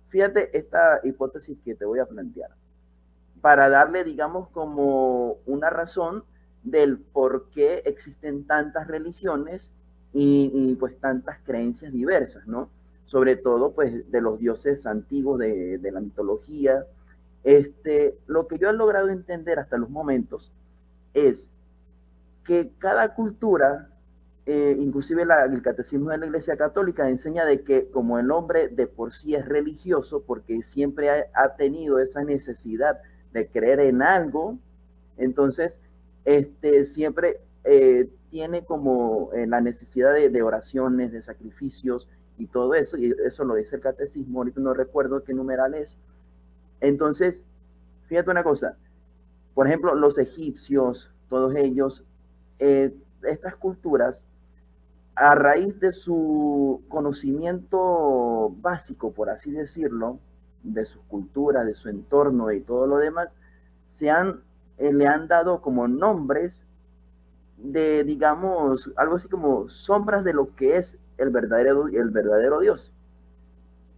fíjate esta hipótesis que te voy a plantear, para darle, digamos, como una razón del por qué existen tantas religiones pues tantas creencias diversas, ¿no? Sobre todo, pues, de los dioses antiguos de la mitología. Lo que yo he logrado entender hasta los momentos es que cada cultura, inclusive el catecismo de la Iglesia Católica enseña de que como el hombre de por sí es religioso, porque siempre ha tenido esa necesidad de creer en algo, entonces siempre tiene como la necesidad de oraciones, de sacrificios y todo eso, y eso lo dice el catecismo, ahorita no recuerdo qué numeral es. Entonces, fíjate una cosa, por ejemplo, los egipcios, todos ellos, estas culturas, a raíz de su conocimiento básico, por así decirlo, de sus culturas, de su entorno y todo lo demás, le han dado como nombres de, digamos, algo así como sombras de lo que es el verdadero Dios.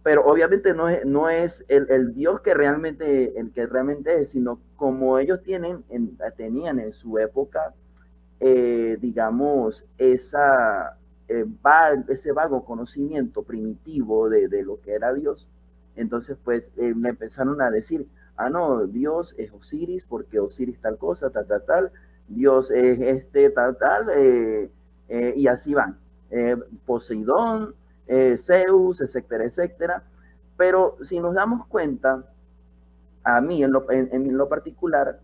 Pero obviamente no es el Dios que realmente, el que realmente es, sino como ellos tenían en su época, digamos, ese vago conocimiento primitivo de lo que era Dios, entonces pues me empezaron a decir, ah, no, Dios es Osiris porque Osiris tal cosa, tal, tal, tal, Dios es tal, tal, y así van. Poseidón, Zeus, etcétera, etcétera. Pero si nos damos cuenta, a mí en lo particular,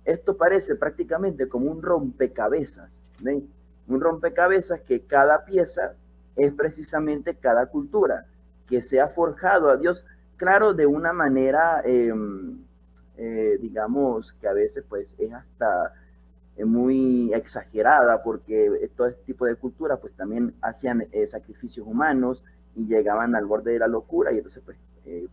esto parece prácticamente como un rompecabezas, ¿ven? Un rompecabezas que cada pieza es precisamente cada cultura, que se ha forjado a Dios, claro, de una manera, digamos, que a veces pues es hasta muy exagerada, porque todo este tipo de culturas pues también hacían sacrificios humanos y llegaban al borde de la locura, y entonces pues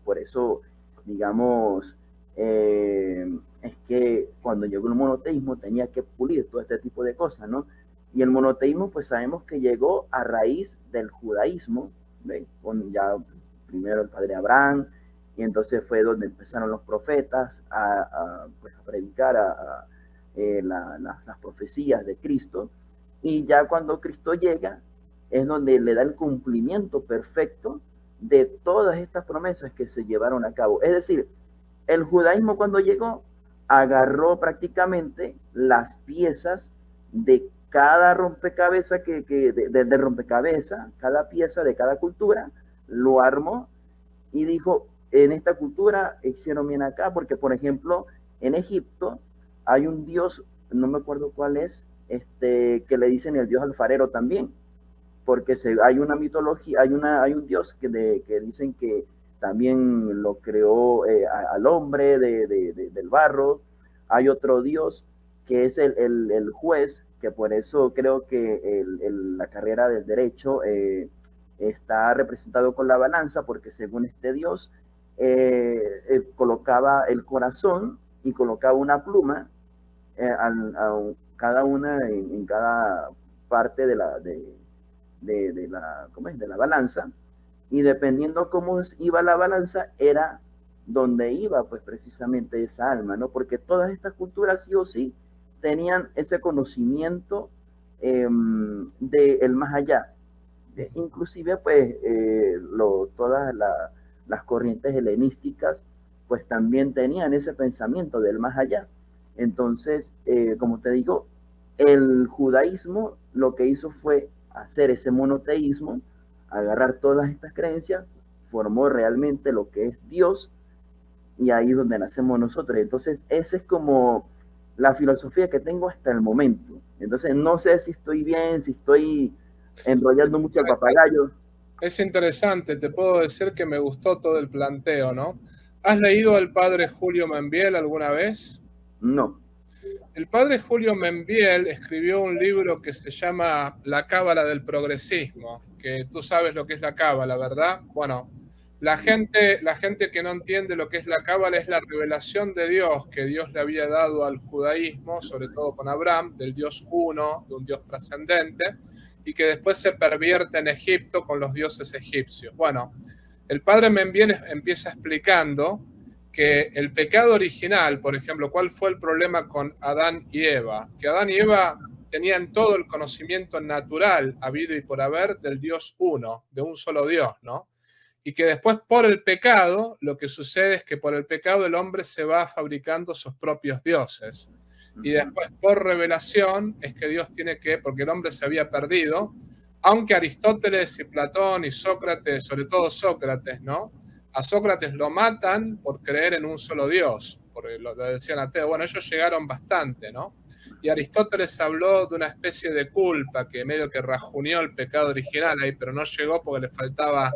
por eso, digamos, es que cuando llegó el monoteísmo tenía que pulir todo este tipo de cosas, ¿no? Y el monoteísmo pues sabemos que llegó a raíz del judaísmo, ¿ven? Con ya primero el padre Abraham, y entonces fue donde empezaron los profetas pues, a predicar, las profecías de Cristo, y ya cuando Cristo llega es donde le da el cumplimiento perfecto de todas estas promesas que se llevaron a cabo. Es decir, el judaísmo cuando llegó agarró prácticamente las piezas de cada rompecabezas de rompecabezas, cada pieza de cada cultura, lo armó y dijo, en esta cultura hicieron bien acá, porque por ejemplo, en Egipto hay un dios, no me acuerdo cuál es, que le dicen el dios alfarero también, porque hay una mitología, hay un dios que dicen que también lo creó al hombre del barro. Hay otro dios que es el juez, que por eso creo que la carrera del derecho está representado con la balanza, porque según este dios colocaba el corazón y colocaba una pluma cada una en cada parte de la balanza, y dependiendo cómo iba la balanza era donde iba pues precisamente esa alma, ¿no? Porque todas estas culturas sí o sí tenían ese conocimiento del más allá. Inclusive pues todas las corrientes helenísticas pues también tenían ese pensamiento del más allá. Entonces, como te digo, el judaísmo lo que hizo fue hacer ese monoteísmo, agarrar todas estas creencias, formó realmente lo que es Dios, y ahí es donde nacemos nosotros. Entonces, esa es como la filosofía que tengo hasta el momento. Entonces, no sé si estoy bien, si estoy enrollando mucho al papagayo. Es interesante, te puedo decir que me gustó todo el planteo, ¿no? ¿Has leído al padre Julio Membiel alguna vez? No. El padre Julio Membiel escribió un libro que se llama La Cábala del Progresismo, que tú sabes lo que es la Cábala, ¿verdad? Bueno, la gente que no entiende lo que es la Cábala es la revelación de Dios que Dios le había dado al judaísmo, sobre todo con Abraham, del Dios uno, de un Dios trascendente, y que después se pervierte en Egipto con los dioses egipcios. Bueno, El padre Membiel empieza explicando que el pecado original, por ejemplo, ¿cuál fue el problema con Adán y Eva? Que Adán y Eva tenían todo el conocimiento natural, habido y por haber, del Dios uno, de un solo Dios, ¿no? Y que después por el pecado, lo que sucede es que por el pecado el hombre se va fabricando sus propios dioses. Y después por revelación es que Dios tiene que, porque el hombre se había perdido, aunque Aristóteles y Platón y Sócrates, sobre todo Sócrates, ¿no? A Sócrates lo matan por creer en un solo Dios, porque lo decían ateos. Bueno, ellos llegaron bastante, ¿no? Y Aristóteles habló de una especie de culpa que medio que rajuneó el pecado original ahí, pero no llegó porque le faltaba.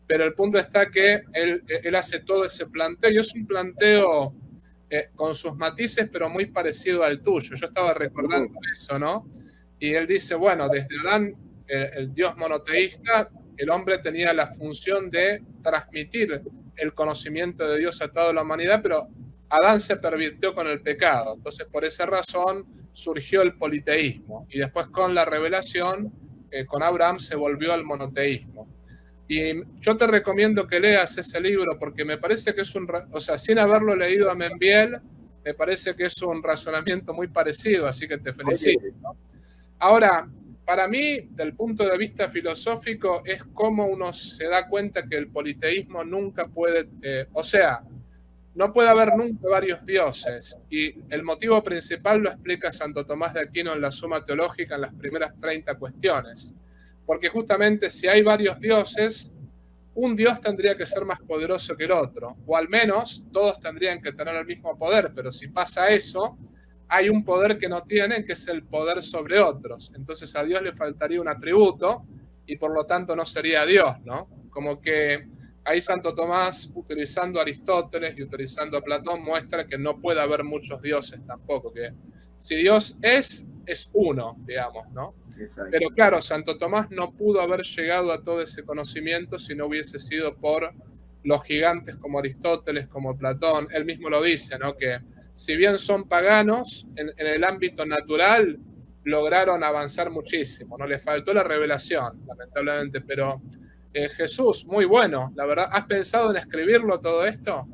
Pero el punto está que él hace todo ese planteo, y es un planteo con sus matices, pero muy parecido al tuyo. Yo estaba recordando eso, ¿no? Y él dice, bueno, desde Adán, el Dios monoteísta, el hombre tenía la función de transmitir el conocimiento de Dios a toda la humanidad, pero Adán se pervirtió con el pecado. Entonces, por esa razón surgió el politeísmo. Y después con la revelación, con Abraham se volvió al monoteísmo. Y yo te recomiendo que leas ese libro porque me parece que es o sea, sin haberlo leído a Membiel, me parece que es un razonamiento muy parecido, así que te felicito. Ahora, para mí, del punto de vista filosófico, es como uno se da cuenta que el politeísmo nunca puede, o sea, no puede haber nunca varios dioses. Y el motivo principal lo explica Santo Tomás de Aquino en la Suma Teológica en las primeras 30 cuestiones. Porque justamente si hay varios dioses, un dios tendría que ser más poderoso que el otro, o al menos todos tendrían que tener el mismo poder, pero si pasa eso, hay un poder que no tienen, que es el poder sobre otros. Entonces a Dios le faltaría un atributo y por lo tanto no sería Dios, ¿no? Como que ahí Santo Tomás, utilizando a Aristóteles y utilizando a Platón, muestra que no puede haber muchos dioses tampoco, que si Dios es uno, digamos, ¿no? Exacto. Pero claro, Santo Tomás no pudo haber llegado a todo ese conocimiento si no hubiese sido por los gigantes como Aristóteles, como Platón. Él mismo lo dice, ¿no? Que si bien son paganos, en el ámbito natural lograron avanzar muchísimo, ¿no? Le faltó la revelación, lamentablemente, pero Jesús, muy bueno, la verdad. ¿Has pensado en escribirlo todo esto?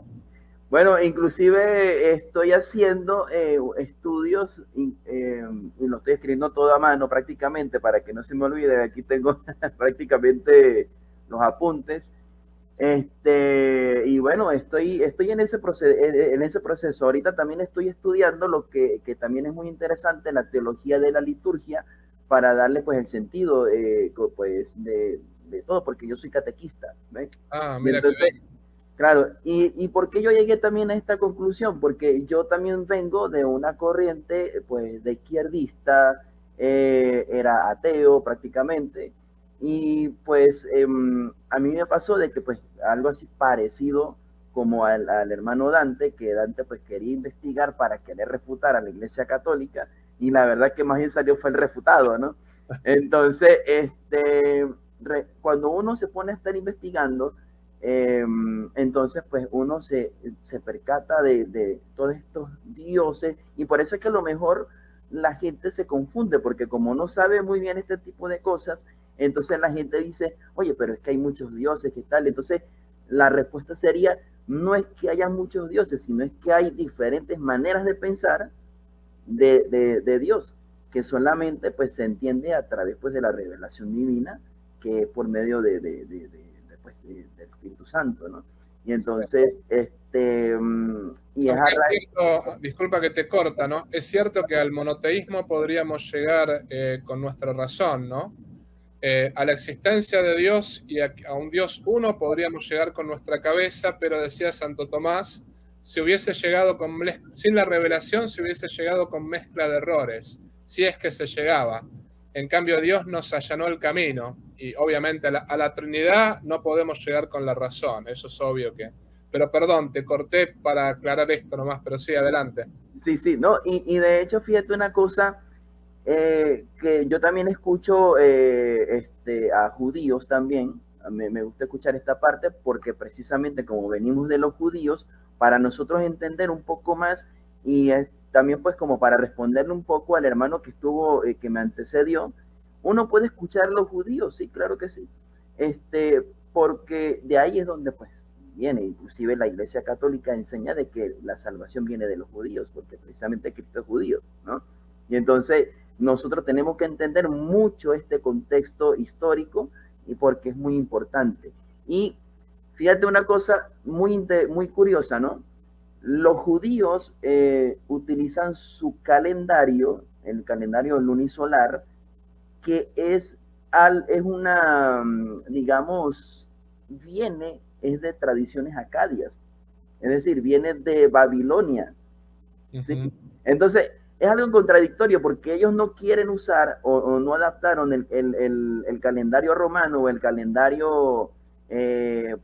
Bueno, inclusive estoy haciendo estudios y lo estoy escribiendo todo a mano prácticamente para que no se me olvide. Aquí tengo prácticamente los apuntes. Y bueno, estoy en ese proceso. Ahorita también estoy estudiando lo que también es muy interesante, la teología de la liturgia, para darle pues el sentido pues de todo, porque yo soy catequista, ¿ves? Ah, mira, entonces, claro, y ¿por qué yo llegué también a esta conclusión? Porque yo también vengo de una corriente, pues, de izquierdista, era ateo prácticamente, y pues a mí me pasó de que, pues, algo así parecido como al hermano Dante, que Dante, pues, quería investigar para querer refutar a la Iglesia Católica, y la verdad que más bien salió fue el refutado, ¿no? Entonces, cuando uno se pone a estar investigando, entonces pues uno se percata de todos estos dioses, y por eso es que a lo mejor la gente se confunde, porque como no sabe muy bien este tipo de cosas, entonces la gente dice, oye, pero es que hay muchos dioses, ¿qué tal? Entonces la respuesta sería, no es que haya muchos dioses, sino es que hay diferentes maneras de pensar de Dios, que solamente pues se entiende a través pues de la revelación divina, que es por medio del Espíritu Santo, ¿no? Y entonces, y es cierto, disculpa que te corta, ¿no? Es cierto que al monoteísmo podríamos llegar con nuestra razón, ¿no? A la existencia de Dios y a un Dios uno podríamos llegar con nuestra cabeza, pero decía Santo Tomás, si hubiese llegado sin la revelación, se hubiese llegado con mezcla de errores, si es que se llegaba. En cambio, Dios nos allanó el camino y obviamente a la Trinidad no podemos llegar con la razón, eso es obvio que... Pero perdón, te corté para aclarar esto nomás, pero sí, adelante. Sí, no, y de hecho, fíjate una cosa, que yo también escucho a judíos también, me gusta escuchar esta parte porque precisamente como venimos de los judíos, para nosotros entender un poco más y también pues como para responderle un poco al hermano que estuvo, que me antecedió, uno puede escuchar a los judíos, sí, claro que sí, porque de ahí es donde pues viene, inclusive la Iglesia Católica enseña de que la salvación viene de los judíos, porque precisamente Cristo es judío, ¿no? Y entonces nosotros tenemos que entender mucho este contexto histórico y porque es muy importante. Y fíjate una cosa muy curiosa, ¿no? Los judíos utilizan su calendario, el calendario lunisolar, que es una, digamos, es de tradiciones acadias, es decir, viene de Babilonia. ¿Sí? Entonces, es algo contradictorio porque ellos no quieren usar o no adaptaron el calendario romano o el calendario,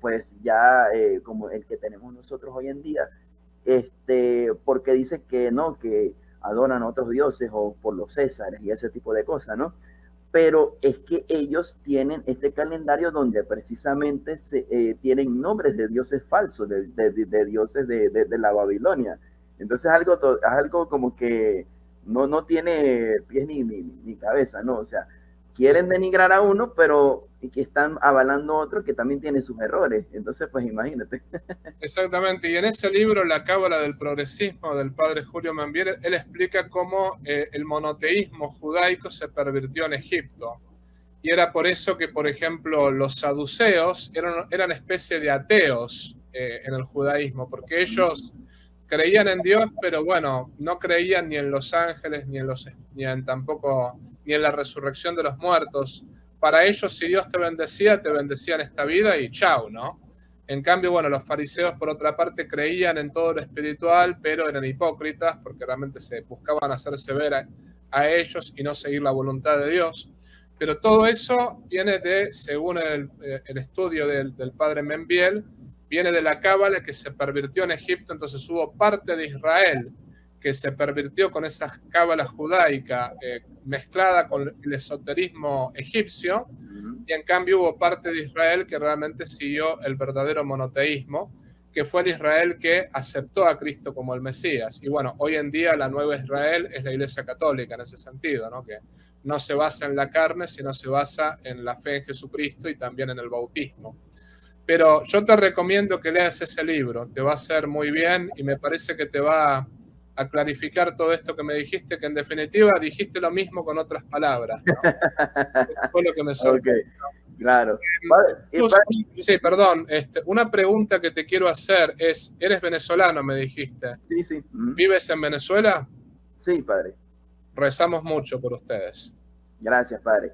pues ya como el que tenemos nosotros hoy en día, porque dice que no, que adoran a otros dioses o por los césares y ese tipo de cosas, ¿no? Pero es que ellos tienen este calendario donde precisamente tienen nombres de dioses falsos, de dioses de la Babilonia. Entonces algo como que no tiene pies ni cabeza, ¿no? O sea, quieren denigrar a uno, pero y que están avalando a otro que también tiene sus errores. Entonces, pues imagínate. Exactamente, y en ese libro, La Cábala del Progresismo, del padre Julio Membiel, él explica cómo el monoteísmo judaico se pervirtió en Egipto. Y era por eso que, por ejemplo, los saduceos eran especie de ateos en el judaísmo, porque ellos creían en Dios, pero bueno, no creían ni en los ángeles, ni en la resurrección de los muertos. Para ellos, si Dios te bendecía en esta vida y chau, ¿no? En cambio, bueno, los fariseos, por otra parte, creían en todo lo espiritual, pero eran hipócritas porque realmente se buscaban hacerse ver a ellos y no seguir la voluntad de Dios. Pero todo eso viene según el estudio del padre Membiel, viene de la cábala que se pervirtió en Egipto. Entonces hubo parte de Israel que se pervirtió con esa cábala judaica mezclada con el esoterismo egipcio, y en cambio hubo parte de Israel que realmente siguió el verdadero monoteísmo, que fue el Israel que aceptó a Cristo como el Mesías. Y bueno, hoy en día la nueva Israel es la Iglesia Católica en ese sentido, ¿no? Que no se basa en la carne, sino se basa en la fe en Jesucristo y también en el bautismo. Pero yo te recomiendo que leas ese libro, te va a hacer muy bien y me parece que te va a clarificar todo esto que me dijiste, que en definitiva dijiste lo mismo con otras palabras, ¿no? Eso fue lo que me sorprendió. Okay, claro. Sí, perdón, una pregunta que te quiero hacer es, eres venezolano, me dijiste. Sí, sí. ¿Vives en Venezuela? Sí, padre. Rezamos mucho por ustedes. Gracias, padre.